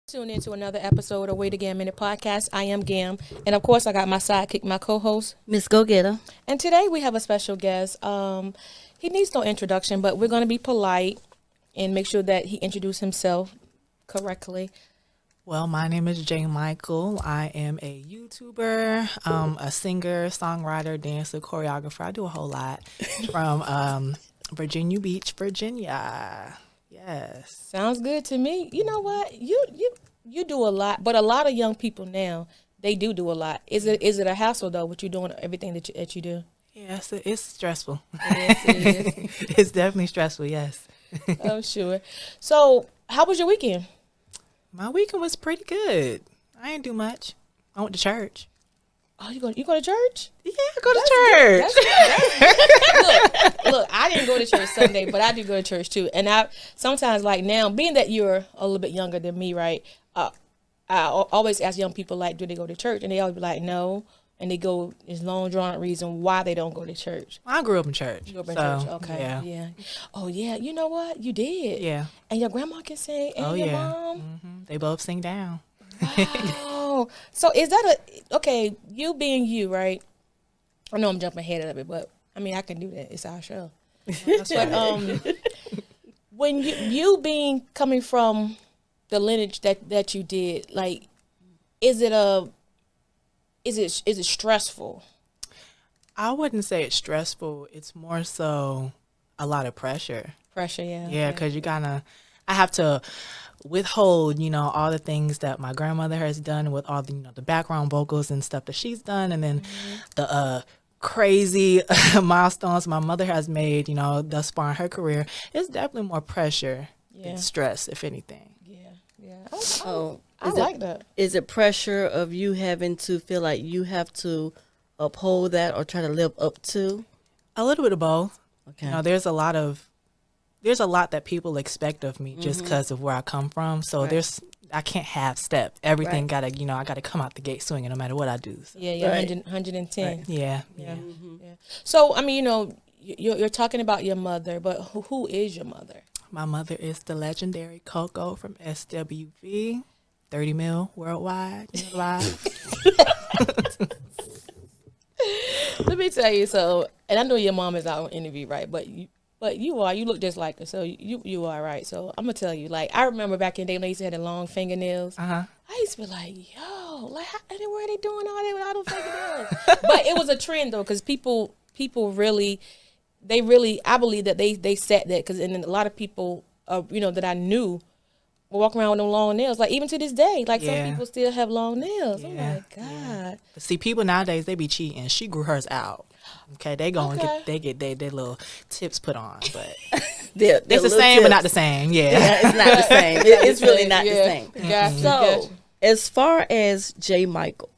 Tune in to another episode of Gam Minute Podcast. I am Gam, and of course, I got my sidekick, my co-host, Ms. Gogetta. And today we have a special guest. He needs no introduction, but we're going to be polite and make sure that he introduces himself correctly. Well, my name is Jayye Michael. I am a YouTuber, a singer, songwriter, dancer, choreographer. I do a whole lot from Virginia Beach, Virginia. Yes. Sounds good to me. You know what? You do a lot, but a lot of young people now, they do a lot. Is it a hassle though? What you doing? Everything that you do. Yes, it's stressful. Yes, it is. It's definitely stressful. Yes. I'm sure. So, how was your weekend? My weekend was pretty good. I didn't do much. I went to church. Oh, you go to church? Yeah, I go to church. That's good. Look, I didn't go to church Sunday, but I do go to church too. And I sometimes, like now, being that you're a little bit younger than me, right? Always ask young people, like, do they go to church? And they always be like, no. And they go, this long drawn out reason why they don't go to church. I grew up in church. You grew up in church, okay. Yeah. Oh, yeah. You know what? You did. Yeah. And your grandma can sing, and your mom. Mm-hmm. They both sing down. Wow. So is that okay, you being you, right? I know I'm jumping ahead of it, but I mean, I can do that. It's our show. But when you being coming from the lineage that you did, like, is it stressful? I wouldn't say it's stressful. It's more so a lot of pressure. Pressure, yeah. Yeah, because I have to withhold, all the things that my grandmother has done with all the, the background vocals and stuff that she's done. And then the crazy milestones my mother has made, thus far in her career. It's definitely more pressure than stress, if anything. Yeah. I like that. Is it pressure of you having to feel like you have to uphold that or try to live up to? A little bit of both. Okay. There's a lot that people expect of me just because of where I come from. So I can't half step. Everything gotta, I gotta come out the gate swinging no matter what I do. So. Yeah, 110. Right. Yeah. Yeah. So, I mean, you're talking about your mother, but who is your mother? My mother is the legendary Coco from SWV, 30 mil worldwide. Live. Let me tell you, and I know your mom is out on interview, right? But you look just like her, so you are, right? So I'm gonna tell you, like, I remember back in the day when they used to have the long fingernails. I used to be like, yo, like, where are they doing all that with all those fingernails? But it was a trend though, because people really, I believe that they set that, because and a lot of people, that I knew, walk around with them long nails, like even to this day, like some people still have long nails. Oh my God. Yeah. But see, people nowadays, they be cheating. She grew hers out. Okay, they go and get their little tips put on, but it's the same, but not the same. Yeah, it's not the same. It's really not the same. Gotcha. So, as far as Jayye Michael,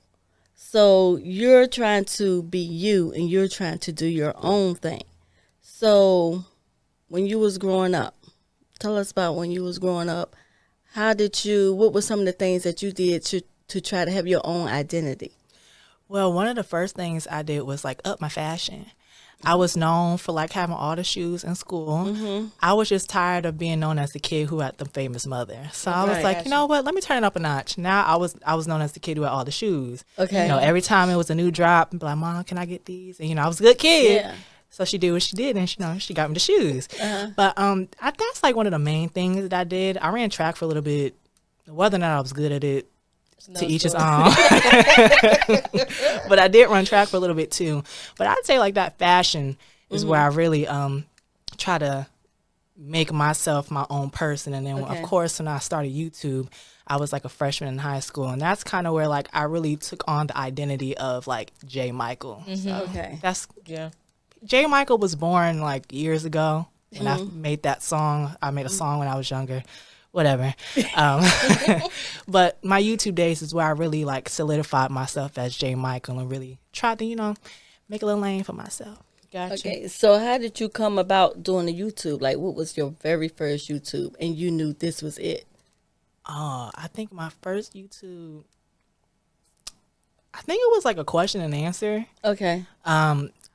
so you're trying to be you, and you're trying to do your own thing. So, when you was growing up, tell us about when you was growing up. What were some of the things that you did to try to have your own identity? Well, one of the first things I did was like up my fashion. I was known for like having all the shoes in school. I was just tired of being known as the kid who had the famous mother. So I was like, you know what? Let me turn it up a notch. Now I was known as the kid who had all the shoes. Okay. Every time it was a new drop, I'd be like, Mom, can I get these? And I was a good kid. Yeah. So she did what she did, and she got me the shoes. But that's like one of the main things that I did. I ran track for a little bit. Whether or not I was good at it, to each his own. But I did run track for a little bit too. But I'd say like that fashion is where I really try to make myself my own person. And then of course when I started YouTube, I was like a freshman in high school, and that's kind of where like I really took on the identity of like Jayye Michael. So Jayye Michael was born like years ago when I made that song. I made a song when I was younger. Whatever. But my YouTube days is where I really like solidified myself as Jayye Michael and really tried to, make a little lane for myself. Gotcha. Okay, so how did you come about doing the YouTube? Like, what was your very first YouTube and you knew this was it? I think my first YouTube, I think it was like a question and answer. Okay.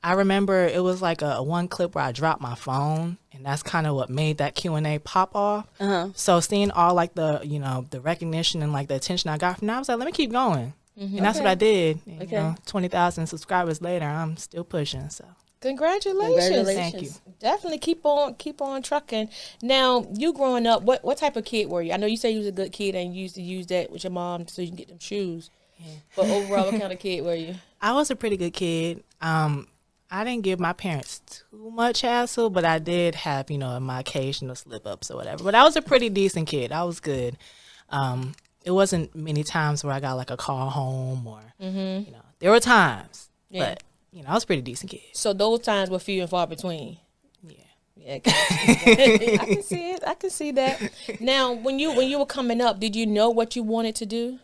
I remember it was like a one clip where I dropped my phone, and that's kind of what made that Q&A pop off. So seeing all like the, you know, the recognition and like the attention I got from that, I was like, let me keep going. And that's what I did. And, you know, 20,000 subscribers later, I'm still pushing. So congratulations. Thank you. Definitely keep on trucking. Now, you growing up, what type of kid were you? I know you say you was a good kid and you used to use that with your mom so you can get them shoes. Yeah. But overall, what kind of kid were you? I was a pretty good kid. I didn't give my parents too much hassle, but I did have, you know, my occasional slip-ups or whatever. But I was a pretty decent kid. I was good. It wasn't many times where I got like a call home or, you know, there were times, but, you know, I was a pretty decent kid. So those times were few and far between. Yeah, I can see it. I can see that. Now, when you were coming up, did you know what you wanted to do?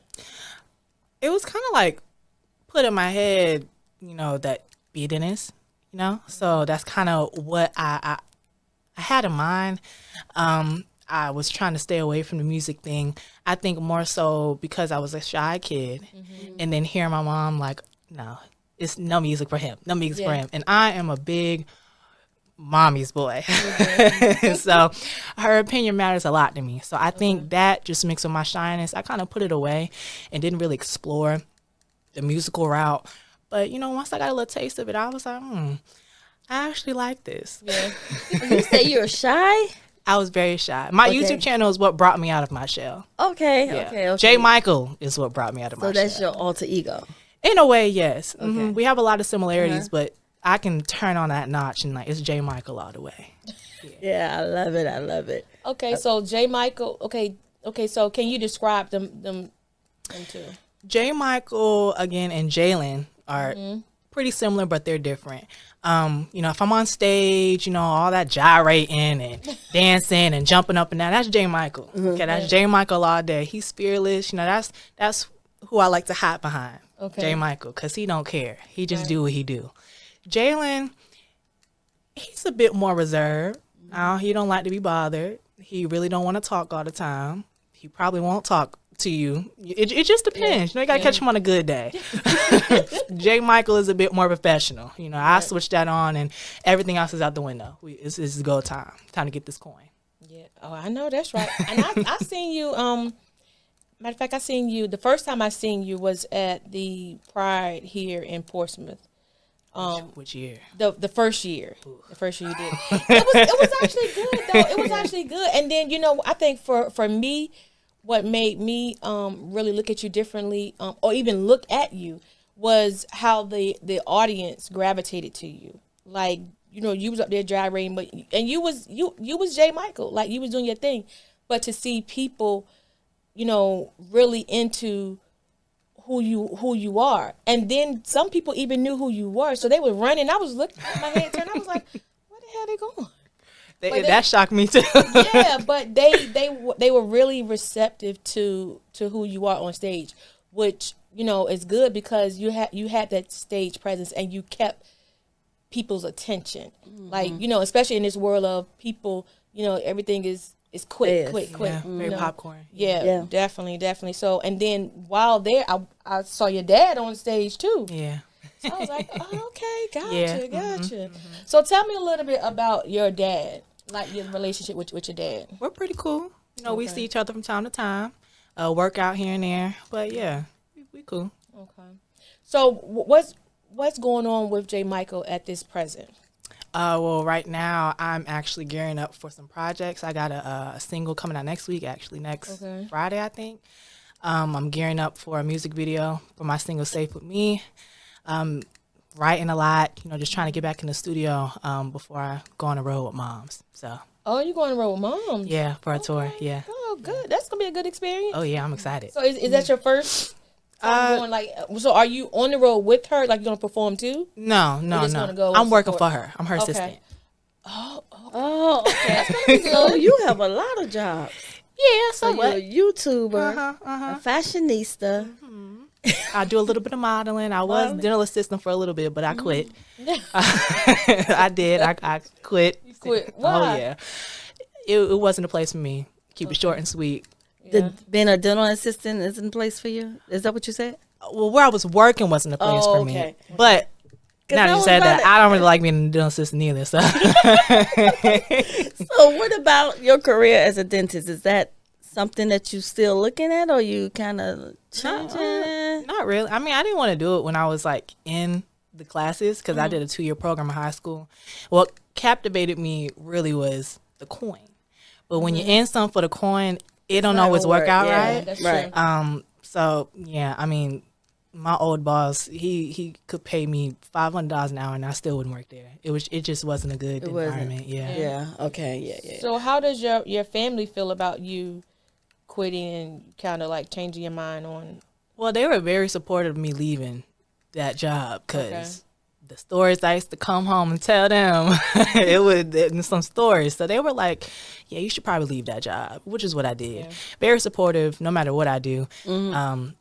It was kind of like put in my head, you know, that be a dentist, you know? So that's kind of what I had in mind. I was trying to stay away from the music thing. I think more so because I was a shy kid. And then hearing my mom like, no, it's no music for him. No music for him. And I am a big mommy's boy. So her opinion matters a lot to me. So I think that just mixed with my shyness, I kind of put it away and didn't really explore the musical route. But, you know, once I got a little taste of it, I was like, I actually like this. Yeah. You say you're shy? I was very shy. My YouTube channel is what brought me out of my shell. Okay. Jayye Michael is what brought me out of my shell. So that's your alter ego? In a way, yes. We have a lot of similarities, but I can turn on that notch and like, it's Jayye Michael all the way. Yeah, I love it. I love it. Okay, so Jayye Michael, okay, so can you describe them two? Jayye Michael, again, and Jalen are pretty similar, but they're different. You know, if I'm on stage, you know, all that gyrating and dancing and jumping up and down, that's Jayye Michael. Okay, that's Jayye Michael all day. He's fearless. You know, that's who I like to hide behind. Jayye Michael, because he don't care. He just do what he do. Jalen, he's a bit more reserved. He don't like to be bothered. He really don't want to talk all the time. He probably won't talk to you. It just depends. You know, you got to catch him on a good day. Jayye Michael is a bit more professional. You know, I switch that on and everything else is out the window. It's go time. Time to get this coin. Yeah. Oh, I know. That's right. And I seen you, matter of fact, I seen you, the first time I seen you was at the Pride here in Portsmouth. Which year? The first year. Ooh. The first year you did. It was actually good though. It was actually good. And then, you know, I think for me, what made me really look at you differently, or even look at you, was how the audience gravitated to you. Like, you know, you was up there gyrating, and you was Jayye Michael, like you was doing your thing. But to see people, you know, really into who you are, and then some people even knew who you were, so they were running. I was looking at my head turned. I was like, "Where the hell they going?" That shocked me too. Yeah, but they were really receptive to who you are on stage, which, you know, is good because you had that stage presence and you kept people's attention. Like, you know, especially in this world of people, you know, everything is quick. Yeah, very popcorn. Yeah, definitely. So, and then while there, I saw your dad on stage too. Yeah. So I was like, oh, okay, gotcha. So tell me a little bit about your dad, like your relationship with your dad. We're pretty cool. You know, we see each other from time to time, work out here and there, but yeah, we cool. Okay. So what's going on with Jayye Michael at this present? Well, right now I'm actually gearing up for some projects. I got a single coming out next week, actually next Friday, I think. I'm gearing up for a music video for my single "Safe with Me." Writing a lot, you know, just trying to get back in the studio before I go on the road with moms. So. Oh, you going on the road with moms? Yeah, for a tour. Yeah. Oh, good. That's gonna be a good experience. Oh yeah, I'm excited. So is that your first? So are you on the road with her? Like, you gonna perform too? No. I'm working for her. I'm her assistant. Oh, okay. That's gonna be good. So you have a lot of jobs. Yeah, so you're a YouTuber, a fashionista. I do a little bit of modeling. I was dental assistant for a little bit, but I quit. I did. I quit. You quit? Why? Oh yeah, it wasn't a place for me. Keep it short and sweet. Being a dental assistant isn't a place for you? Is that what you said? Well, where I was working wasn't a place for me. But Now that you said that, I don't really like being a dental assistant either. So, so what about your career as a dentist? Is that something that you still looking at, or you kind of changing? Not really. I mean, I didn't want to do it when I was like in the classes because I did a 2-year program in high school. What captivated me really was the coin. But when you're in something for the coin, it don't always work out right. That's right. So yeah, I mean, my old boss, he could pay me $500 an hour and I still wouldn't work there. It just wasn't a good environment. Yeah. Okay. Yeah. So how does your family feel about you quitting and kind of like changing your mind on? Well, they were very supportive of me leaving that job because the stories I used to come home and tell them, it was some stories. So they were like, yeah, you should probably leave that job, which is what I did. Yeah. Very supportive, no matter what I do.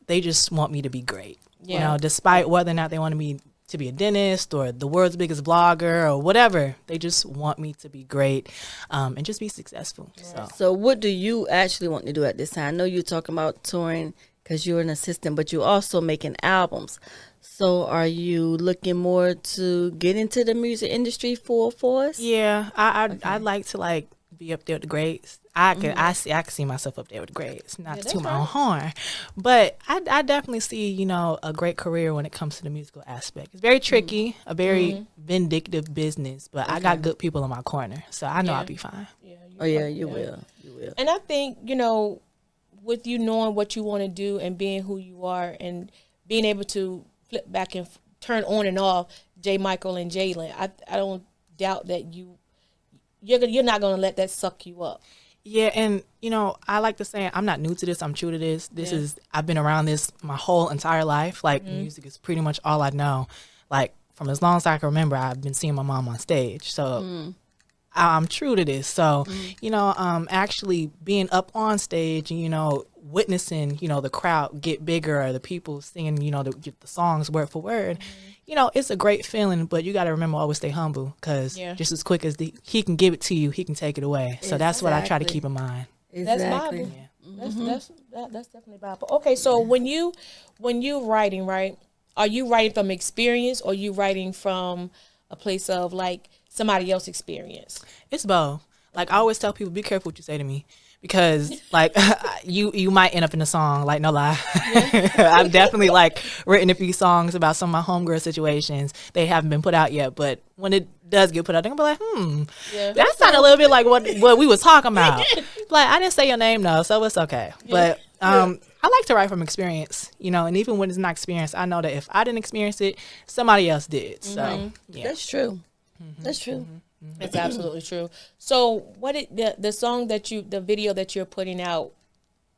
They just want me to be great. Yeah. You know, despite whether or not they want me to be a dentist or the world's biggest blogger or whatever, they just want me to be great and just be successful. Right. So what do you actually want to do at this time? I know you're talking about touring because you're an assistant, but you're also making albums. So are you looking more to get into the music industry for us? Yeah, I'd like to like be up there with the greats. I can see myself up there with the greats, not to toot my own horn. But I definitely see, you know, a great career when it comes to the musical aspect. It's very tricky, a very vindictive business, but I got good people in my corner, so I know I'll be fine. Yeah, you will. And I think, you know, with you knowing what you want to do and being who you are and being able to flip back and turn on and off Jayye Michael and Jalen, I don't doubt that you're not going to let that suck you up. Yeah, and you know, I like to say I'm not new to this. I'm true to this. I've been around this my whole entire life. Like music is pretty much all I know. Like from as long as I can remember, I've been seeing my mom on stage. So I'm true to this. So, you know, actually being up on stage and, you know, witnessing, you know, the crowd get bigger or the people singing, you know, the songs word for word, you know, it's a great feeling, but you got to remember always stay humble because just as quick as he can give it to you, he can take it away. So that's what I try to keep in mind. Exactly. That's Bible. That's definitely Bible. Okay, so when you writing, right, are you writing from experience or are you writing from a place of like somebody else's experience? It's both. Like I always tell people, be careful what you say to me because like you might end up in a song. Like no lie, I've definitely like written a few songs about some of my homegirl situations. They haven't been put out yet, but when it does get put out, they're gonna be like, that sounded a little bit like what we was talking about. Like I didn't say your name though, so it's okay. But I like to write from experience, you know, and even when it's not experience, I know that if I didn't experience it, somebody else did. So that's true. That's true. It's absolutely true. So what the song the video that you're putting out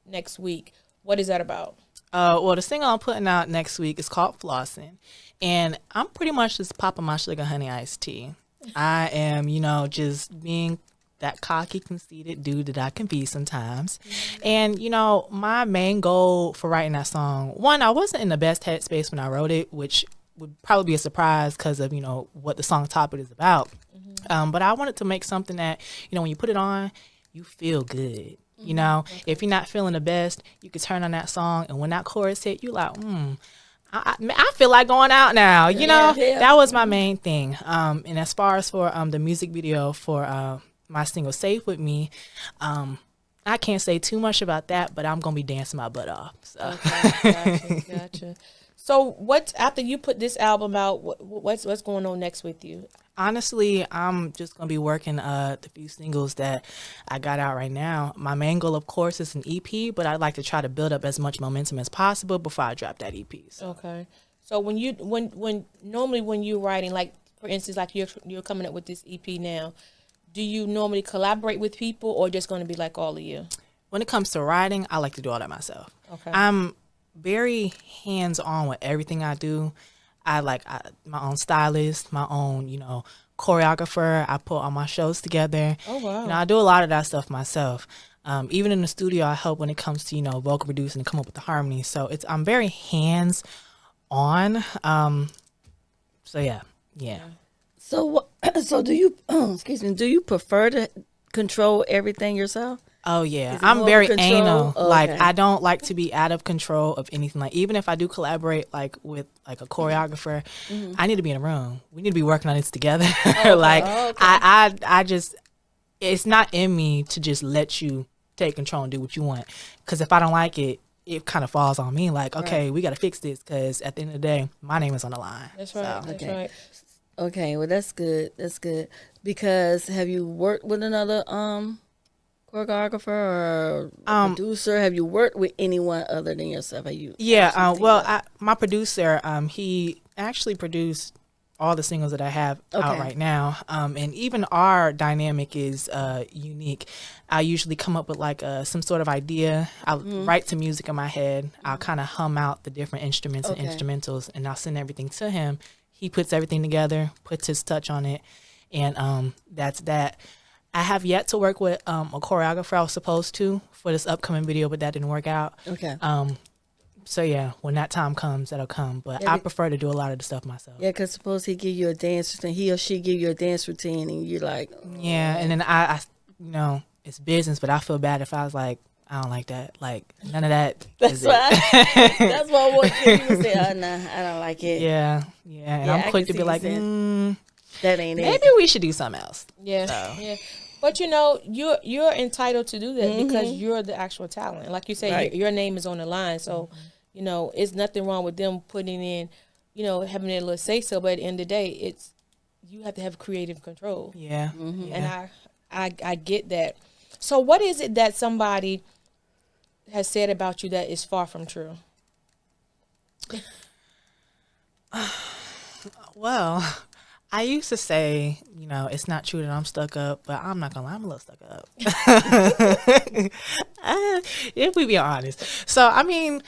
next week, what is that about? Well, the single I'm putting out next week is called Flossin'. And I'm pretty much just popping my sugar honey iced tea. I am, you know, just being that cocky, conceited dude that I can be sometimes. And, you know, my main goal for writing that song, one, I wasn't in the best headspace when I wrote it, which would probably be a surprise because of, you know, what the song topic is about. But I wanted to make something that, you know, when you put it on, you feel good. You know, if you're not feeling the best, you could turn on that song. And when that chorus hit, you like, I feel like going out now. You know, that was my main thing. And as far as for the music video for my single Safe With Me, I can't say too much about that, but I'm going to be dancing my butt off. So. Okay, gotcha. So after you put this album out, what's going on next with you? Honestly, I'm just going to be working the few singles that I got out right now. My main goal, of course, is an EP, but I'd like to try to build up as much momentum as possible before I drop that EP. So. Okay. So when you're writing, like, for instance, like you're coming up with this EP now, do you normally collaborate with people or just going to be like all of you? When it comes to writing, I like to do all that myself. Okay. I'm very hands-on with everything I do. I my own stylist, my own, you know, choreographer. I put all my shows together. Oh, wow. You know, I do a lot of that stuff myself. Even in the studio, I help when it comes to, you know, vocal producing and come up with the harmony. So I'm very hands-on. So yeah. So do you, excuse me, do you prefer to control everything yourself? Oh yeah, Is it I'm more very control? anal. Oh, Like okay. I don't like to be out of control of anything. Like even if I do collaborate like with like a choreographer, I need to be in a room. We need to be working on this together. Like Oh, okay. I just it's not in me to just let you take control and do what you want. Because if I don't like it, it kind of falls on me. Like okay, we got to fix this because at the end of the day, my name is on the line. That's right. So. That's Okay. right. Okay, well that's good. That's good. Because have you worked with another choreographer or a producer? Have you worked with anyone other than yourself? Have you? Yeah, my producer, he actually produced all the singles that I have out right now. And even our dynamic is unique. I usually come up with like some sort of idea. I'll write to music in my head. I'll kind of hum out the different instruments and instrumentals, and I'll send everything to him. He puts everything together, puts his touch on it, and that's that. I have yet to work with a choreographer. I was supposed to for this upcoming video, but that didn't work out. Okay. So yeah, when that time comes, that'll come. But I prefer to do a lot of the stuff myself. Yeah, because suppose he give you a dance routine, he or she give you a dance routine, and you're like, Yeah, and then I you know, it's business, but I feel bad if I was like, I don't like that. Like none of that. that's why. That's why I want people to say, oh nah, I don't like it. Yeah. And I I'm quick can to be see like, you that ain't maybe it. we should do something else. Yeah. Yeah. But you know, you're entitled to do that because you're the actual talent. Like you say, your name is on the line. So, you know, it's nothing wrong with them putting in, you know, having their little say so. But at the end of the day, it's you have to have creative control. Yeah. And I get that. So what is it that somebody has said about you that is far from true? Well, I used to say, you know, it's not true that I'm stuck up, but I'm not gonna lie, I'm a little stuck up. If we be honest. So, I mean,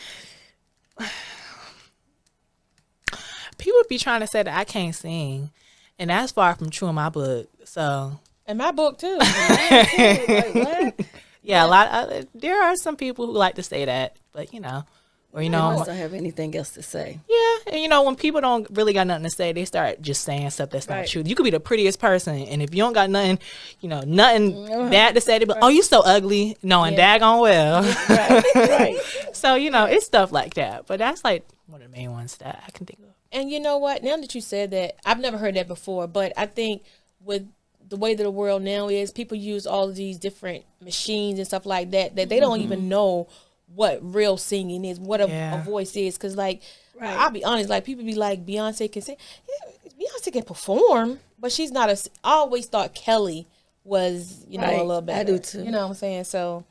people be trying to say that I can't sing, and that's far from true in my book. So, In my book too. Like, what? yeah, there are some people who like to say that, but you know, or you I know, must not have anything else to say. yeah, and you know, when people don't really got nothing to say, they start just saying stuff that's not true. You could be the prettiest person, and if you don't got nothing, you know, nothing bad to say, they be like, oh, you so ugly, knowing daggone well. Right. So, you know, it's stuff like that. But that's like one of the main ones that I can think of. And you know what? Now that you said that, I've never heard that before, but I think with the way that the world now is, people use all of these different machines and stuff like that, that they don't even know what real singing is, what a voice is. Because, like, I'll be honest, like, people be like, Beyonce can sing. Yeah, Beyonce can perform, but she's not I always thought Kelly was, you know, a little better. I do too. You know what I'm saying? So,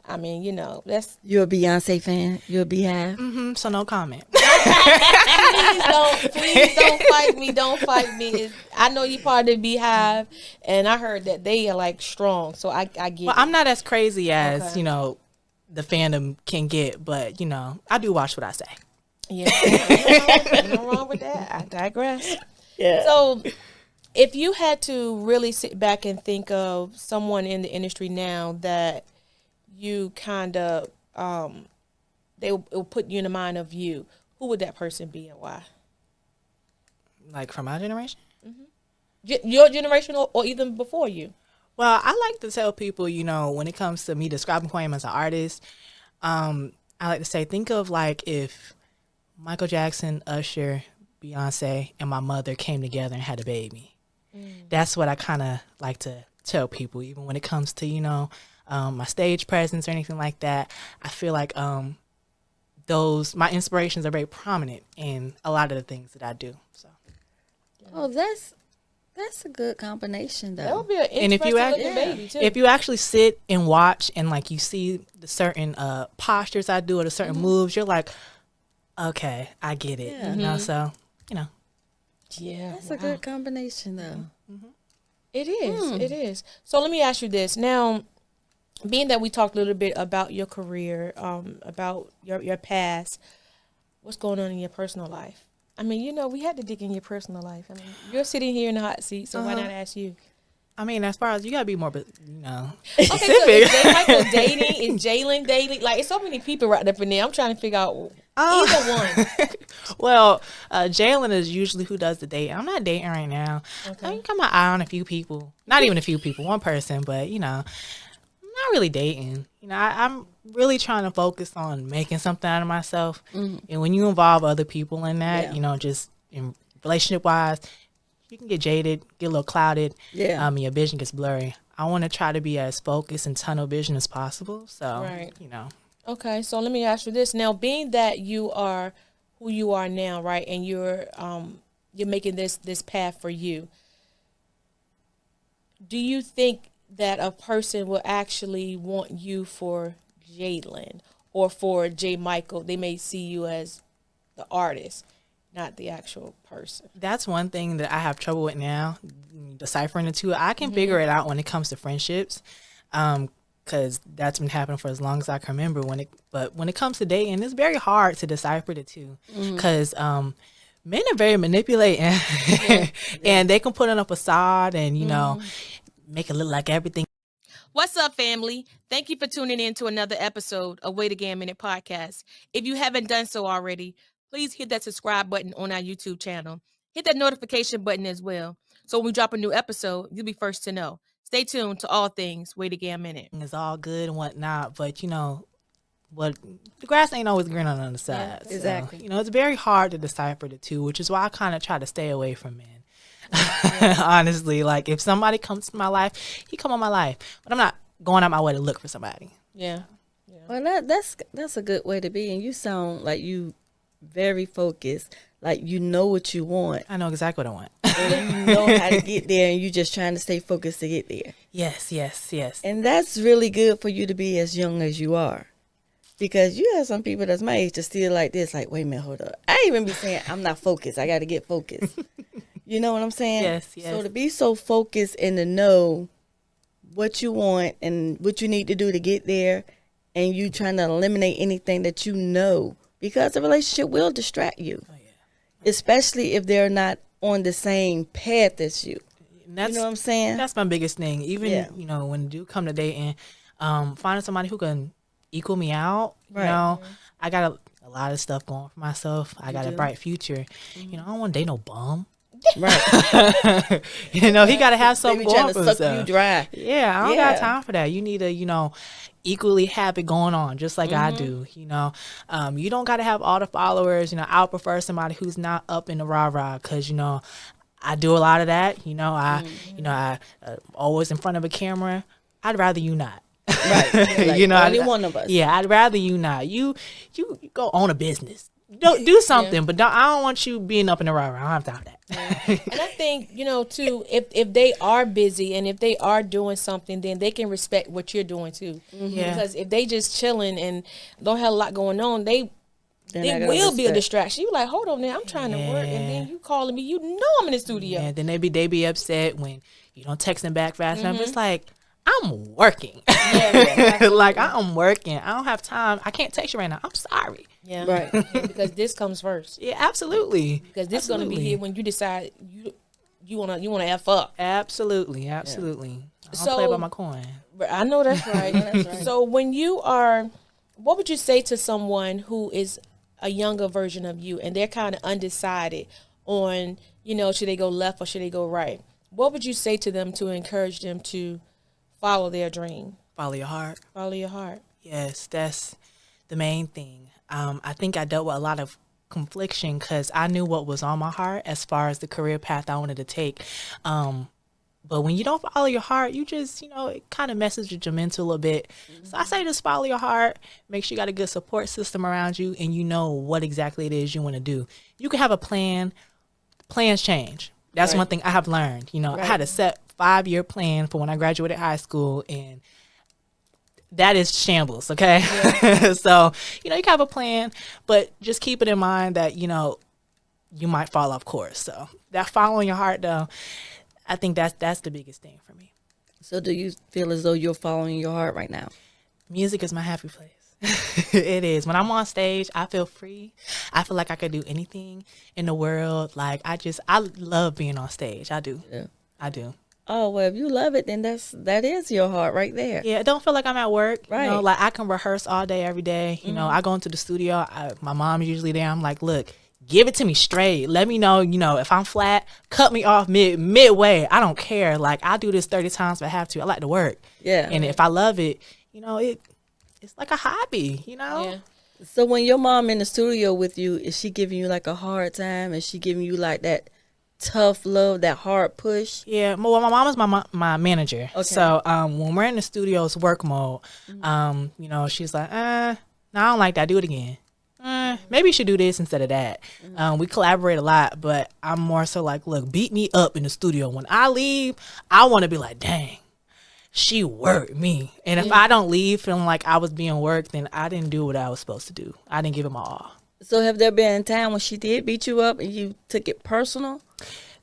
I mean, you know, that's... You're a Beyonce fan? You're a Beehive? So no comment. Please don't fight me. Don't fight me. I know you part of the Beehive, and I heard that they are like strong. So I get. Well, I'm not as crazy as you know the fandom can get, but you know I do watch what I say. Yeah, nothing wrong with that. I digress. Yeah. So, if you had to really sit back and think of someone in the industry now that you kind of they will put you in the mind of you, who would that person be and why? Like from my generation? Your generation or even before you? Well, I like to tell people, you know, when it comes to me describing who I am as an artist, I like to say, think of like if Michael Jackson, Usher, Beyonce, and my mother came together and had a baby. That's what I kind of like to tell people, even when it comes to, you know, my stage presence or anything like that. I feel like my inspirations are very prominent in a lot of the things that I do. So, Oh, that's a good combination, though. That would be an and interesting looking baby too. if you actually sit and watch and like you see the certain postures I do or the certain moves, you're like, okay, I get it. Yeah. You know, so you know, Yeah, That's a good combination, though. it is. It is. So let me ask you this now. Being that we talked a little bit about your career, about your past, what's going on in your personal life? I mean, you know, we had to dig in your personal life. I mean, you're sitting here in the hot seat, so why not ask you? I mean, as far as you gotta be more, but you know, Okay, so is Jayye Michael dating? Is Jalen dating? Like, it's so many people right up in there. I'm trying to figure out either one. Well, Jalen is usually who does the dating. I'm not dating right now. Okay. I got my eye on a few people. Not even a few people, one person, but you know, not really dating. You know, I'm really trying to focus on making something out of myself. And when you involve other people in that, you know, just in relationship wise, you can get jaded, get a little clouded. And your vision gets blurry. I want to try to be as focused and tunnel vision as possible. So, you know. Okay, so let me ask you this. Now, being that you are who you are now, right, and you're making this path for you, do you think that a person will actually want you for Jalen or for Jayye Michael? They may see you as the artist, not the actual person. That's one thing that I have trouble with now, deciphering the two. I can figure it out when it comes to friendships, because that's been happening for as long as I can remember. But when it comes to dating, it's very hard to decipher the two, because men are very manipulating, and they can put on a facade and, you know, make it look like everything. What's up, family? Thank you for tuning in to another episode of WAGM podcast. If you haven't done so already, please hit that subscribe button on our YouTube channel. Hit that notification button as well, so when we drop a new episode, you'll be first to know. Stay tuned to all things WAGM. It's all good and whatnot, but, you know, what the grass ain't always green on the other side. Yeah, exactly. So, you know, it's very hard to decipher the two, which is why I kind of try to stay away from men. Honestly, like, if somebody comes to my life, he come on my life, but I'm not going out my way to look for somebody. Well, that's a good way to be, and you sound like you very focused, like you know what you want. I know exactly what I want. And you know how to get there, and you just trying to stay focused to get there. Yes. And that's really good for you to be as young as you are. Because you have some people that's my age that's still like this, like, wait a minute, hold up. I even be saying, I'm not focused. I got to get focused. You know what I'm saying? Yes. So to be so focused and to know what you want and what you need to do to get there, and you trying to eliminate anything that you know, because the relationship will distract you. Oh, yeah. Especially if they're not on the same path as you. You know what I'm saying? That's my biggest thing. Even, you know, when you do come to dating, finding somebody who can equal me out, you know, I got a lot of stuff going for myself. I got a bright future. You know, I don't want to date no bum. Right. You know, he got to have something going for himself. Suck you dry. Yeah, I don't got time for that. You need to, you know, equally have it going on, just like I do. You know, you don't got to have all the followers. You know, I would prefer somebody who's not up in the rah-rah, because, you know, I do a lot of that. You know, I always in front of a camera. I'd rather you not. Right. Like, you know, only one of us. Yeah, I'd rather you not. You go own a business. Don't do something, but I don't want you being up in the rah-rah. I don't have time for that. And I think, you know, too, if they are busy and if they are doing something, then they can respect what you're doing too. Because if they just chilling and don't have a lot going on, they will be a distraction. You like, hold on now, I'm trying to work, and then you calling me, you know I'm in the studio. Yeah, then they be upset when you don't text them back fast enough. It's like, I'm working. Like, I'm working. I don't have time. I can't text you right now. I'm sorry. Yeah. Right. Because this comes first. Yeah, absolutely. Because this is going to be here when you decide you want to F up. Absolutely. Yeah. I don't play by my coin. I know that's right. That's right. So when you are, what would you say to someone who is a younger version of you and they're kind of undecided on, you know, should they go left or should they go right? What would you say to them to encourage them to follow their dream? Follow your heart. Follow your heart. Yes, that's the main thing. I think I dealt with a lot of confliction because I knew what was on my heart as far as the career path I wanted to take. But when you don't follow your heart, you just, you know, it kind of messes with your mental a little bit. So I say just follow your heart. Make sure you got a good support system around you and you know what exactly it is you want to do. You can have a plan. Plans change. That's one thing I have learned. You know, I had a set 5-year plan for when I graduated high school, and that is shambles, okay? Yeah. So, you know, you can have a plan, but just keep it in mind that, you know, you might fall off course. So that following your heart, though, I think that's the biggest thing for me. So do you feel as though you're following your heart right now? Music is my happy place. It is. When I'm on stage, I feel free. I feel like I could do anything in the world. Like, I love being on stage. I do. Yeah. I do. Oh, well, if you love it, then that is your heart right there. Yeah, it don't feel like I'm at work. Right. You know, like I can rehearse all day, every day. You know, I go into the studio. My mom's usually there. I'm like, look, give it to me straight. Let me know, if I'm flat, cut me off midway. I don't care. Like, I do this 30 times if I have to. I like to work. Yeah. And if I love it, it's like a hobby, Yeah. So when your mom in the studio with you, is she giving you like a hard time? Is she giving you like that tough love, that hard push? Yeah, well, my mom is my manager. Okay. So when we're in the studio's work mode, she's like, no, I don't like that. Do it again. Maybe you should do this instead of that. We collaborate a lot, but I'm more so like, look, beat me up in the studio. When I leave, I want to be like, dang, she worked me. And if I don't leave feeling like I was being worked, then I didn't do what I was supposed to do. I didn't give it my all. So have there been a time when she did beat you up and you took it personal?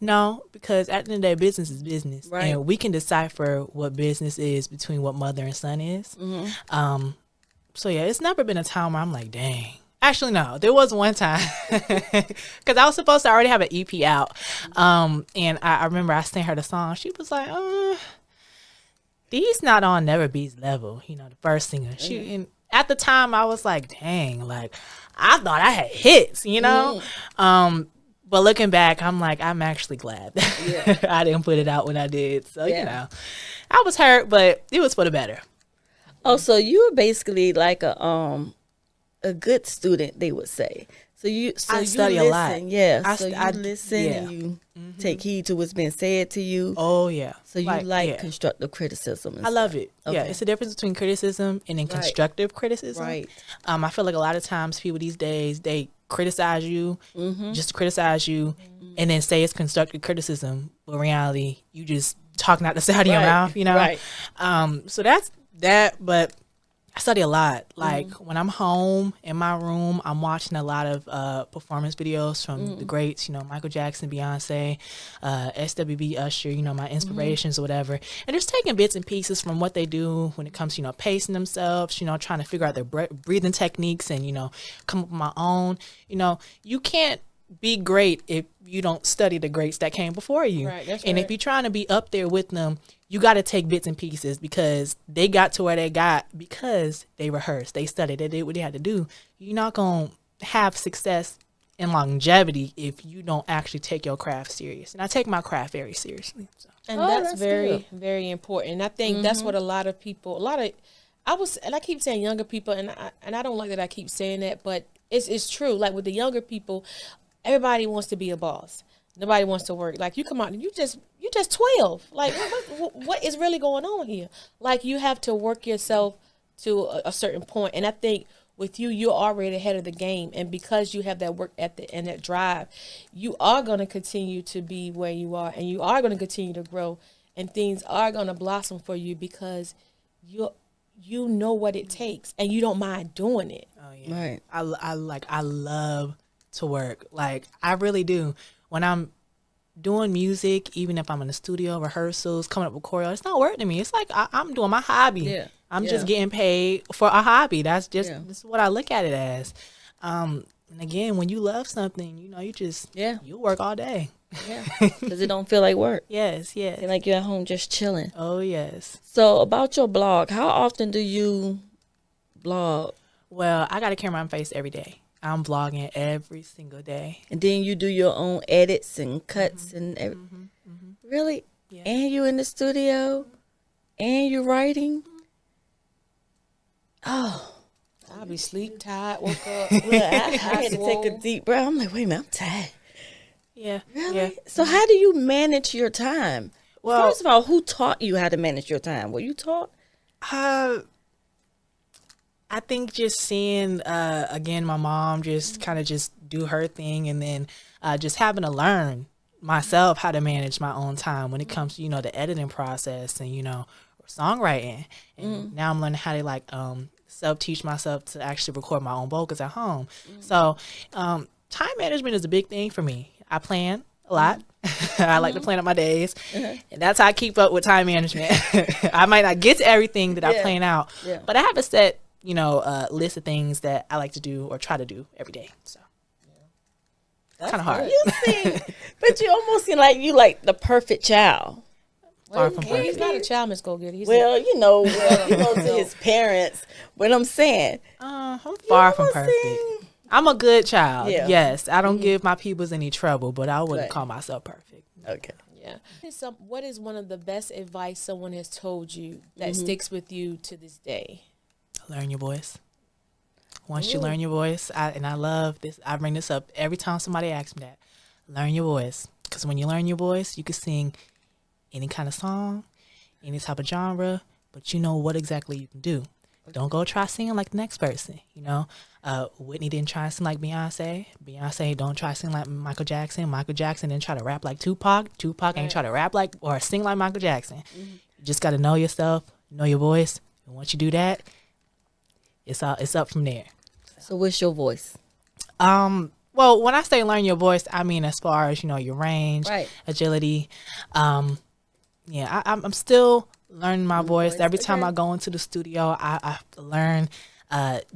No, because at the end of the day, business is business. Right. And we can decipher what business is between what mother and son is. So, yeah, it's never been a time where I'm like, dang. Actually, no. There was one time because I was supposed to already have an EP out. And I remember I sent her the song. She was like, these not on Never Be's level, the first singer. And at the time, I was like, dang, like, I thought I had hits, But looking back, I'm like, I'm actually glad that I didn't put it out when I did. So, I was hurt, but it was for the better. Oh, so you were basically like a good student, they would say. I study a lot. Yeah. I listen and you take heed to what's being said to you. Oh, yeah. So you like constructive criticism. I love it. Okay. Yeah, it's a difference between criticism and then constructive criticism. Right. I feel like a lot of times people these days, they criticize you, just criticize you, and then say it's constructive criticism. But in reality, you just talking out the side of your mouth, Right. So that's that. But I study a lot. Like when I'm home in my room, I'm watching a lot of performance videos from the greats, Michael Jackson, Beyonce, SWB, Usher, my inspirations or whatever. And just taking bits and pieces from what they do when it comes to, pacing themselves, trying to figure out their breathing techniques and, come up with my own. You can't be great if you don't study the greats that came before you. Right, that's and right. if you're trying to be up there with them, you got to take bits and pieces because they got to where they got because they rehearsed, they studied, they did what they had to do. You're not going to have success and longevity if you don't actually take your craft serious. And I take my craft very seriously. So. And that's very, very important. And I think that's what a lot of people, and I keep saying younger people, and I don't like that I keep saying that, but it's true. Like with the younger people, everybody wants to be a boss. Nobody wants to work. Like you come out and you just 12. Like what is really going on here? Like you have to work yourself to a certain point. And I think with you, you're already ahead of the game. And because you have that work ethic and that drive, you are going to continue to be where you are, and you are going to continue to grow, and things are going to blossom for you because you know what it takes and you don't mind doing it. Oh yeah. Right. I love to work. Like I really do. When I'm doing music, even if I'm in the studio, rehearsals, coming up with choreo, it's not work to me. It's like I'm doing my hobby. Yeah. I'm just getting paid for a hobby. That's just this is what I look at it as. And again, when you love something, you work all day. Yeah, because it don't feel like work. Yes. Feel like you're at home just chilling. Oh yes. So about your blog, how often do you blog? Well, I got to carry my face every day. I'm vlogging every single day. And then you do your own edits and cuts and everything. Really? Yeah. And you in the studio? And you writing? Oh. I'll be sleep tired, woke up. Look, I had to take a deep breath. I'm like, wait a minute, I'm tired. Yeah. Really? Yeah. So how do you manage your time? Well, first of all, who taught you how to manage your time? Were you taught? I think just seeing, again, my mom just kind of just do her thing, and then just having to learn myself how to manage my own time when it comes to, the editing process and, songwriting. And now I'm learning how to self-teach myself to actually record my own vocals at home. So time management is a big thing for me. I plan a lot. I like to plan out my days. And that's how I keep up with time management. I might not get to everything that I plan out, but I have a set list of things that I like to do or try to do every day. So it's kind of hard. But you almost seem like you like the perfect child. Far from perfect. He's not a child, Ms. Gogetta. To his parents. What I'm saying, I'm far from perfect. I'm a good child. Yeah. Yes, I don't give my peoples any trouble, but I wouldn't call myself perfect. Okay. Yeah. What is one of the best advice someone has told you that sticks with you to this day? Learn your voice. Once you learn your voice, I love this. I bring this up every time somebody asks me that. Learn your voice. Because when you learn your voice, you can sing any kind of song, any type of genre, but you know what exactly you can do. Don't go try singing like the next person, you know. Whitney didn't try to sing like Beyonce. Beyonce don't try to sing like Michael Jackson. Michael Jackson didn't try to rap like Tupac. Tupac ain't try to rap like or sing like Michael Jackson. You just got to know yourself, know your voice. And once you do that, it's up from there. So what's your voice? Well, when I say learn your voice, I mean as far as, you know, your range, agility. Yeah, I'm still learning my voice. Every time I go into the studio, I learn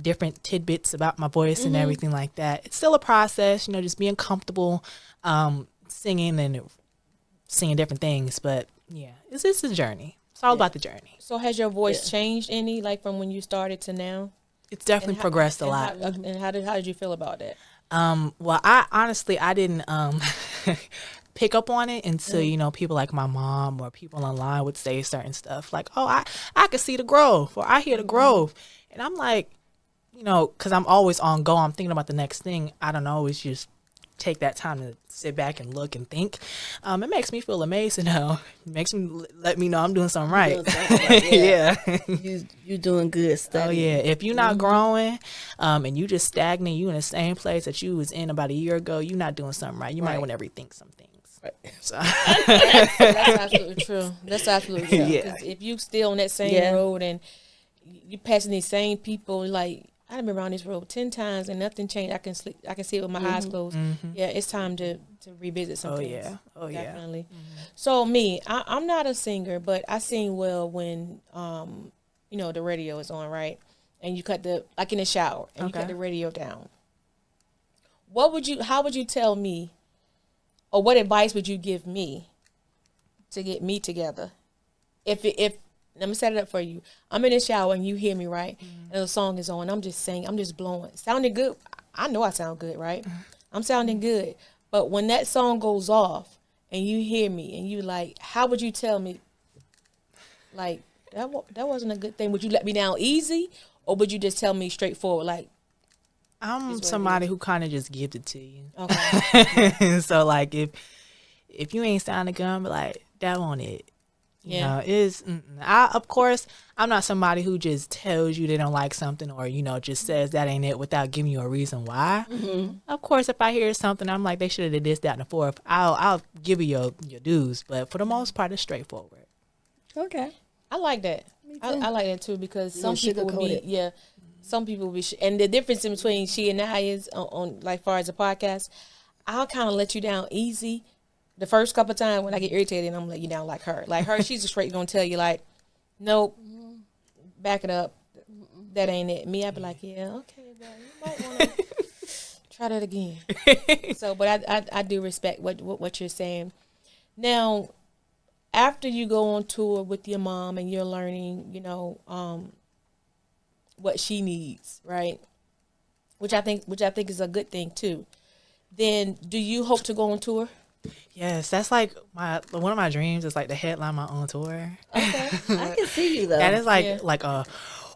different tidbits about my voice and everything like that. It's still a process, you know, just being comfortable singing and singing different things. But yeah, it's a journey. It's all about the journey. So has your voice changed any, like from when you started to now? It's definitely progressed a lot. And how did you feel about that? Well, I didn't pick up on it until, you know, people like my mom or people online would say certain stuff like, oh, I could see the growth, or I hear the growth. And I'm like, you know, because I'm always on go. I'm thinking about the next thing. I don't always just take that time to sit back and look and think. It makes me feel amazing though. It makes me let me know I'm doing something right. Yeah. You doing good stuff. Oh yeah. If you're not growing, and you just stagnant, you in the same place that you was in about a year ago, you're not doing something right. You might want to rethink some things. Right. So. That's absolutely true. That's absolutely true. Yeah. 'Cause if you still on that same road and you passing these same people, like I've been around this road 10 times and nothing changed. I can sleep. I can see it with my eyes closed. Yeah, it's time to revisit some things. Oh yeah. Definitely. So me, I'm not a singer, but I sing well when you know, the radio is on, right? And you cut like in the shower and you cut the radio down. How would you tell me, or what advice would you give me to get me together? If let me set it up for you. I'm in the shower and you hear me, right? And the song is on. I'm just singing. I'm just blowing. Sounding good. I know I sound good, right? I'm sounding good. But when that song goes off and you hear me and you like, how would you tell me, like, that wasn't a good thing? Would you let me down easy? Or would you just tell me straightforward, like, I'm somebody who kind of just gives it to you. Okay. So, like, if you ain't sounding good, I'm like, that won't it. You know, of course, I'm not somebody who just tells you they don't like something or, you know, just says that ain't it without giving you a reason why. Of course, if I hear something, I'm like, they should have did this, that, and the fourth. I'll give you your dues. But for the most part, it's straightforward. Okay. I like that. I like that too, because some people would be, some people would be, and the difference in between she and I is on like far as a podcast, I'll kind of let you down easy. The first couple of times when I get irritated, I'm letting you down like her. Like her, she's just straight gonna tell you like, nope, back it up. That ain't it. Me, I'd be like, yeah, okay, well, you might want to try that again. So, but I do respect what you're saying. Now, after you go on tour with your mom and you're learning, you know, what she needs, right? Which I think is a good thing too. Then, do you hope to go on tour? Yes, that's like one of my dreams is like to headline my own tour. Okay, I can see you though. That is like a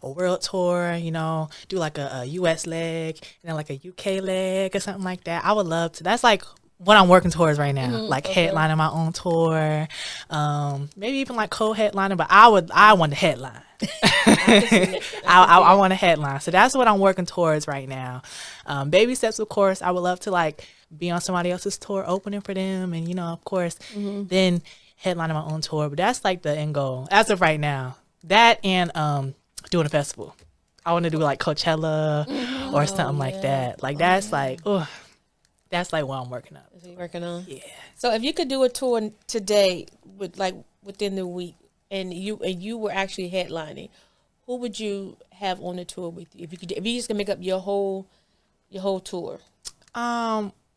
world tour, you know, do like a US leg and then like a UK leg or something like that. I would love to. That's like what I'm working towards right now, like headlining my own tour, maybe even like co-headlining. But I want to headline. I want to headline. So that's what I'm working towards right now. Baby steps, of course. I would love to like be on somebody else's tour, opening for them, and you know, of course, then headlining my own tour. But that's like the end goal as of right now. That and doing a festival. I want to do like Coachella or something like that. Like that's like, that's like what I'm working on. Is he working on? Yeah. So if you could do a tour today within the week, and you were actually headlining, who would you have on the tour with you? If you just can make up your whole tour.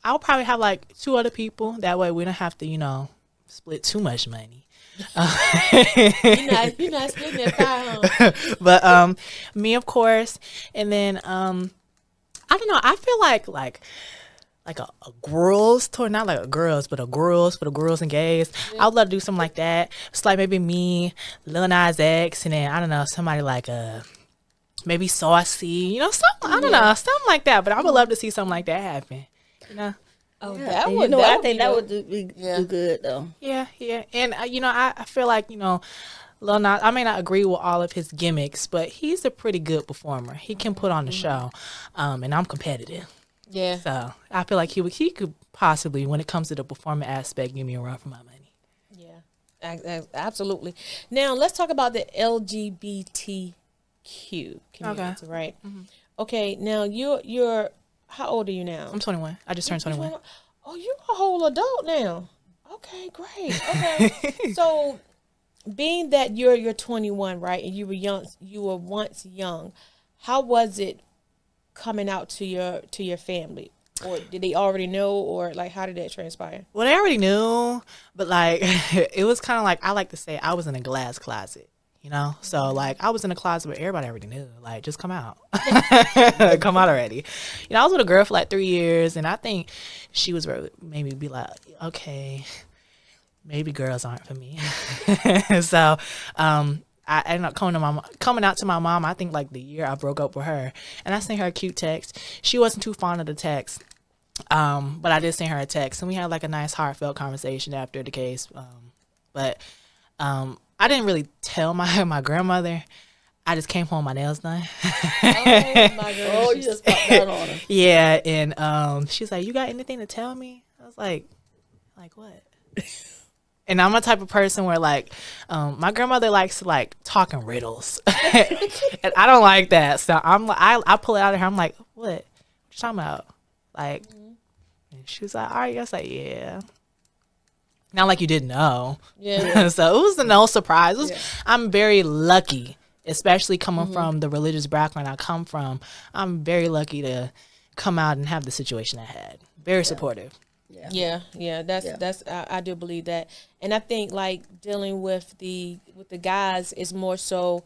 I'll probably have like 2 other people. That way we don't have to, you know, split too much money. You're not splitting that pie, huh? But me, of course, and then I don't know. I feel like a girls tour, not like a girls, but a girls for the girls and gays. I would love to do something like that. It's like maybe me, Lil Nas X, and then I don't know, somebody like maybe Saucy, you know, something. I don't know, something like that. But I would love to see something like that happen. You know. Oh, Yeah. that And would. you know, That I would think be that the- would do good though. Yeah, yeah. And, you know, I feel like, you know, Lil Nas, I may not agree with all of his gimmicks, but he's a pretty good performer. He can put on the show. And I'm competitive. Yeah. So I feel like he could possibly, when it comes to the performance aspect, give me a run for my money. Yeah. Absolutely. Now let's talk about the LGBTQ community, right? Okay. Now you're how old are you now? I'm 21. I just turned 21. Oh, you're a whole adult now. Okay, great. Okay. So being that you're 21, right, and you were once young, how was it coming out to your family? Or did they already know, or like how did that transpire? Well, they already knew, but like it was kind of like, I like to say I was in a glass closet, you know? So like I was in a closet where everybody already knew, like just come out. Come out already. You know, I was with a girl for like 3 years, and I think she was maybe be like, okay, maybe girls aren't for me. So I ended up coming out to my mom, I think like the year I broke up with her. And I sent her a cute text. She wasn't too fond of the text. But I did send her a text, and we had like a nice heartfelt conversation after the case. But I didn't really tell my grandmother. I just came home, my nails done. Oh my goodness. Oh, you just popped out on her. Yeah, and she's like, "You got anything to tell me?" I was like what? And I'm a type of person where like my grandmother likes to like talk in riddles, and I don't like that. So I pull it out of her. I'm like, "What you talking about?" Like, and she was like, "All right." I was like, "Yeah." Not like you didn't know. Yeah. So it was no surprise. I'm very lucky, especially coming from the religious background I come from. I'm very lucky to come out and have the situation I had. Very supportive. Yeah. That's I do believe that, and I think like dealing with the guys is more so,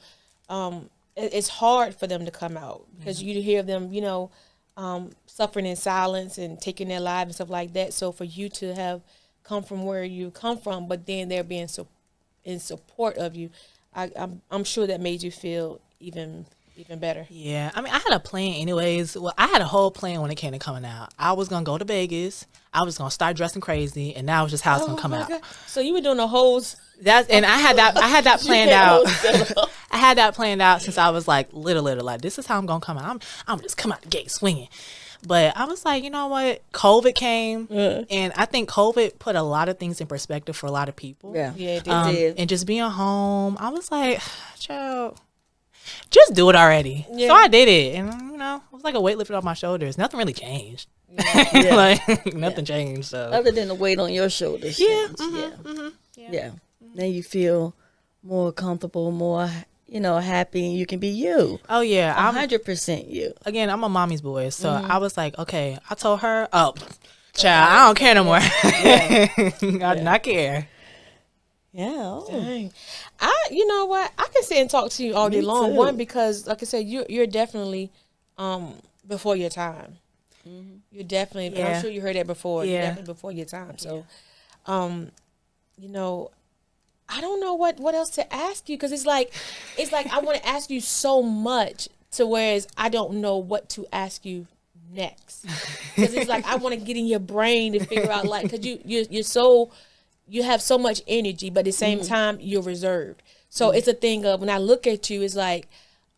it's hard for them to come out because you hear them, you know, suffering in silence and taking their lives and stuff like that. So for you to have come from where you come from, but then they're being so in support of you, I'm sure that made you feel even better. Yeah, I mean, I had a plan anyways. Well, I had a whole plan when it came to coming out. I was gonna go to Vegas. I was gonna start dressing crazy, and that was just how it's gonna come out. God. So you were doing the hoes. And I had that planned out. I had that planned out since I was like little. Like, this is how I'm gonna come out. I'm just come out the gate swinging. But I was like, you know what? COVID came, and I think COVID put a lot of things in perspective for a lot of people. Yeah, it did. And just being home, I was like, child, just do it already. Yeah. So I did it, and you know, it was like a weight lifted off my shoulders. Nothing really changed. Yeah. Like nothing changed. So Other than the weight on your shoulders. yeah, changed. Yeah. Then you feel more comfortable, more, you know, happy, and you can be you. oh yeah, I'm 100% you. again. I'm a mommy's boy, so I was like, okay. I told her, oh, child, I don't care no more. I do not care. Yeah. Oh. Dang. You know what? I can sit and talk to you all day Me long. too. One, because like I said, you're definitely before your time. You're definitely. Yeah. I'm sure you heard that before. You're Yeah. definitely before your time. So, you know, I don't know what else to ask you because it's like I want to ask you so much to whereas I don't know what to ask you next because it's like I want to get in your brain to figure out like because you're so. You have so much energy, but at the same time, you're reserved. So it's a thing of when I look at you, it's like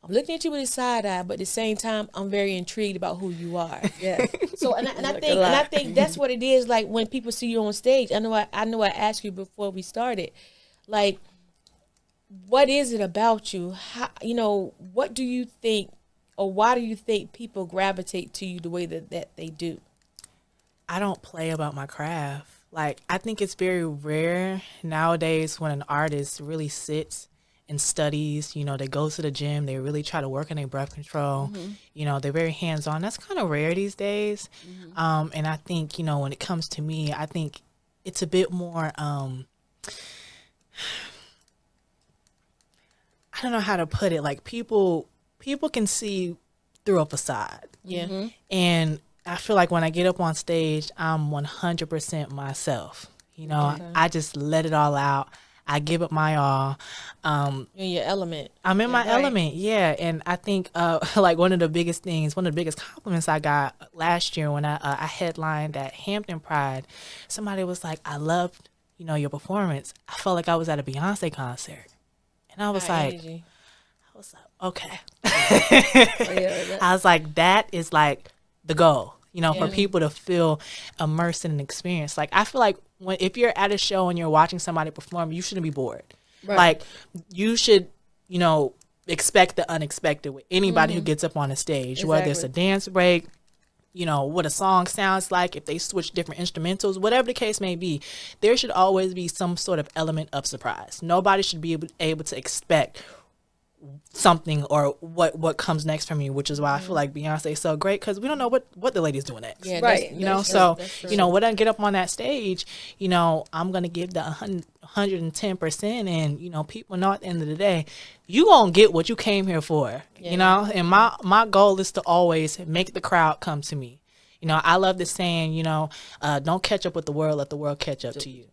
I'm looking at you with a side eye, but at the same time, I'm very intrigued about who you are. Yeah. So I think that's what it is. Like when people see you on stage, I know I asked you before we started, like, what is it about you? How, you know, what do you think, or why do you think people gravitate to you the way that they do? I don't play about my craft. Like, I think it's very rare nowadays when an artist really sits and studies, you know, they go to the gym, they really try to work on their breath control, you know, they're very hands-on. That's kind of rare these days. And I think, you know, when it comes to me, I think it's a bit more, I don't know how to put it. Like people can see through a facade. Yeah. And I feel like when I get up on stage, I'm 100% myself. You know, I just let it all out. I give it my all. In your element. I'm in my element, yeah. And I think like one of the biggest compliments I got last year when I headlined at Hampton Pride, somebody was like, I loved, you know, your performance. I felt like I was at a Beyonce concert. And I was like, okay. I was like, that is like the goal, you know, for people to feel immersed in an experience. Like, I feel like if you're at a show and you're watching somebody perform, you shouldn't be bored. Right. Like, you should, you know, expect the unexpected with anybody who gets up on a stage, whether it's a dance break, you know, what a song sounds like, if they switch different instrumentals, whatever the case may be, there should always be some sort of element of surprise. Nobody should be able to expect something or what comes next from you, which is why I feel like Beyonce is so great, because we don't know what the lady's doing next. Yeah, right. You know, so, you know, when I get up on that stage, you know, I'm going to give the 110%, and, you know, people know at the end of the day, you going to get what you came here for, you know, and my goal is to always make the crowd come to me. You know, I love the saying, you know, don't catch up with the world, let the world catch up to you.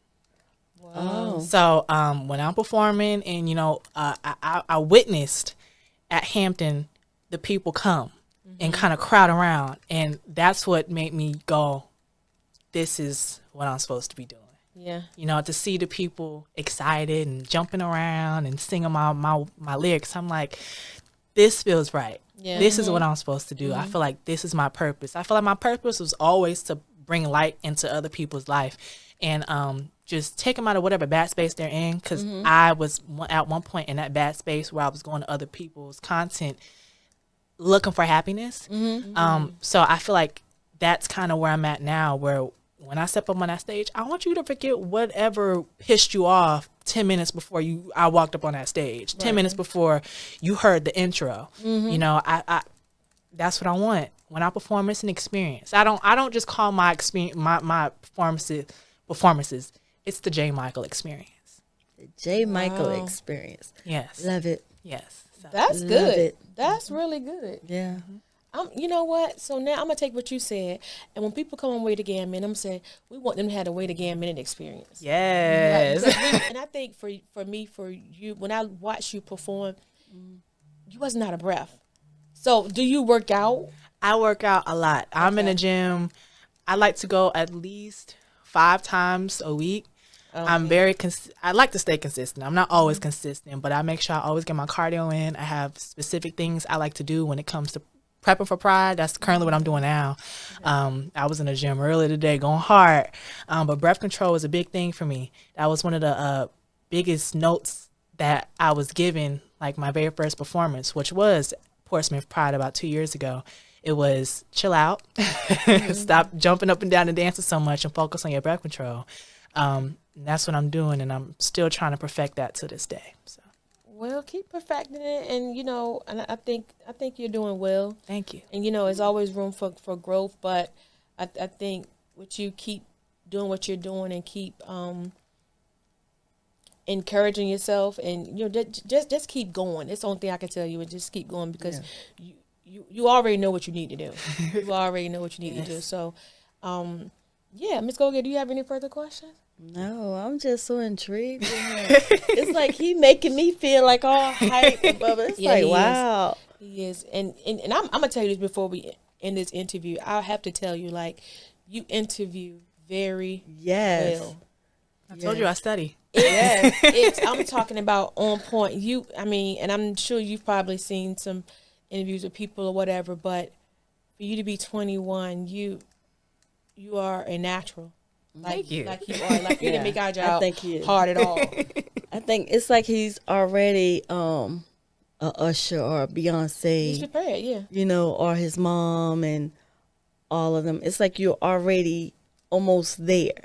Oh. So when I'm performing and, you know, I witnessed at Hampton the people come and kind of crowd around. And that's what made me go, this is what I'm supposed to be doing. Yeah. You know, to see the people excited and jumping around and singing my lyrics, I'm like, this feels right. Yeah. This is what I'm supposed to do. I feel like this is my purpose. I feel like my purpose was always to bring light into other people's life. And just take them out of whatever bad space they're in, because I was at one point in that bad space where I was going to other people's content looking for happiness. So I feel like that's kind of where I'm at now, where when I step up on that stage, I want you to forget whatever pissed you off 10 minutes before I walked up on that stage, 10 minutes before you heard the intro. You know, I that's what I want. When I perform, it's an experience. I don't just call my experience my performances. It's the Jayye Michael experience. The Jayye Michael experience. Yes. Love it. Yes. So. That's good. That's really good. Yeah. You know what? So now I'm going to take what you said, and when people come on Way to Gam Mz, I'm saying we want them to have the Way to Gam Mz experience. Yes. And I think for you, when I watch you perform, you wasn't out of breath. So do you work out? I work out a lot. I'm in a gym. I like to go at least 5 times a week. I'm very I like to stay consistent. I'm not always consistent, but I make sure I always get my cardio in. I have specific things I like to do when it comes to prepping for Pride. That's currently what I'm doing now. I was in the gym earlier today going hard, but breath control is a big thing for me. That was one of the biggest notes that I was given, like my very first performance, which was Portsmouth Pride about 2 years ago. It was chill out, stop jumping up and down and dancing so much, and focus on your breath control. And that's what I'm doing, and I'm still trying to perfect that to this day. So. Well, keep perfecting it, and you know, and I think you're doing well. Thank you. And you know, there's always room for growth, but I think with you keep doing what you're doing and keep encouraging yourself, and you know, just keep going. That's the only thing I can tell you, and just keep going, because you already know what you need to do. You already know what you need to do. So, yeah, Ms. Gogetta, do you have any further questions? No, I'm just so intrigued. It's like he making me feel like all hype above it. It's like, wow. He is. And I'm going to tell you this before we end this interview. I'll have to tell you, like, you interview very well. I told you I study. I'm talking about on point. And I'm sure you've probably seen some interviews with people or whatever, but for you to be 21, you are a natural. Thank you. Like you are. Like you didn't make our job hard at all. I think it's like he's already a Usher or a Beyonce. He's prepared, yeah. You know, or his mom and all of them. It's like you're already almost there.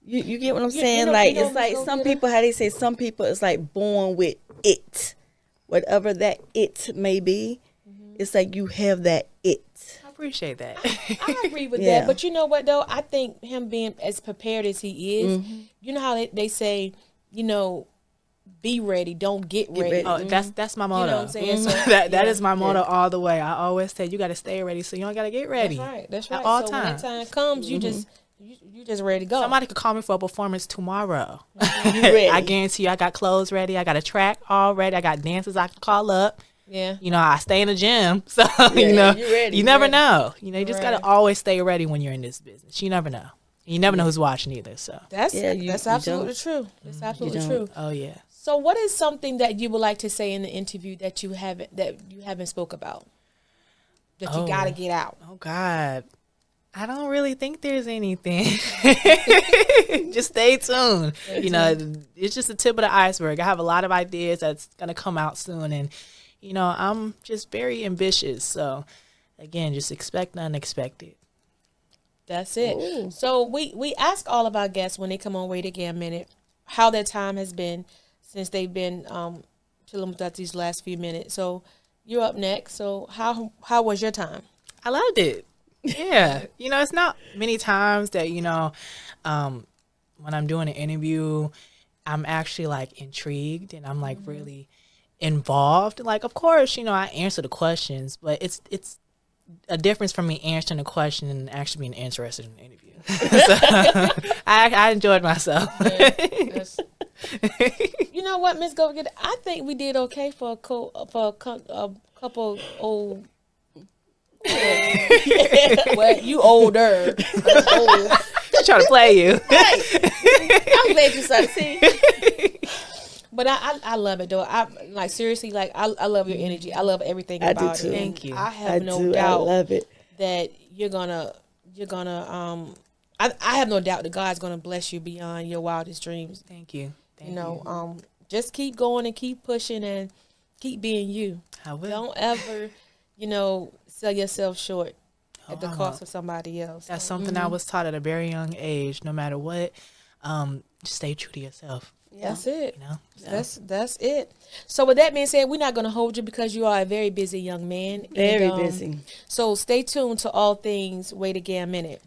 You get what I'm saying? It's like some people, how they say, some people it's like born with it. Whatever that it may be, it's like you have that it. Appreciate that. I agree with that, but you know what though? I think him being as prepared as he is, you know how they say, you know, be ready, don't get ready. Oh, that's my motto. You know what I'm saying? So, that is my motto all the way. I always say you got to stay ready, so you don't got to get ready. That's right. At all so times. when that time comes, you just ready to go. Somebody could call me for a performance tomorrow. You ready. I guarantee you, I got clothes ready. I got a track all ready. I got dancers I can call up. Yeah. You know, I stay in the gym, so you're ready. you never know. You know, you just Right. gotta always stay ready when you're in this business. You never know. You never know who's watching either. So That's you absolutely don't. true. That's absolutely don't. true. oh yeah. So, what is something that you would like to say in the interview that you haven't spoke about that you got to get out? Oh God, I don't really think there's anything. Just stay tuned. You know, it's just the tip of the iceberg. I have a lot of ideas that's gonna come out soon, and you know, I'm just very ambitious. So, again, just expect the unexpected. That's it. Ooh. So we ask all of our guests when they come on WAGM Minute how their time has been since they've been chilling with us these last few minutes. So you're up next. So how was your time? I loved it. Yeah. You know, it's not many times that, you know, when I'm doing an interview, I'm actually like intrigued and I'm like really involved. Like, of course, you know, I answer the questions, but it's a difference from me answering a question and actually being interested in the interview. So, I enjoyed myself. You know what, Ms. Gogetta? I think we did okay for a couple old. Well, you older. Old. I'm trying to play you. I'm glad you started seeing. But I love it though. I like seriously, like I love your energy. I love everything about do it. too. Thank you. I have no I doubt love it. that you're gonna I have no doubt that God's gonna bless you beyond your wildest dreams. Thank you. Thank You know, just keep going and keep pushing and keep being you. I will. Don't ever, you know, sell yourself short at the I cost won't. of somebody else. That's something I was taught at a very young age. No matter what, just stay true to yourself. That's it. You know, That's it. So with that being said, we're not going to hold you because you are a very busy young man. Very And, busy. So stay tuned to all things WAGM Minute.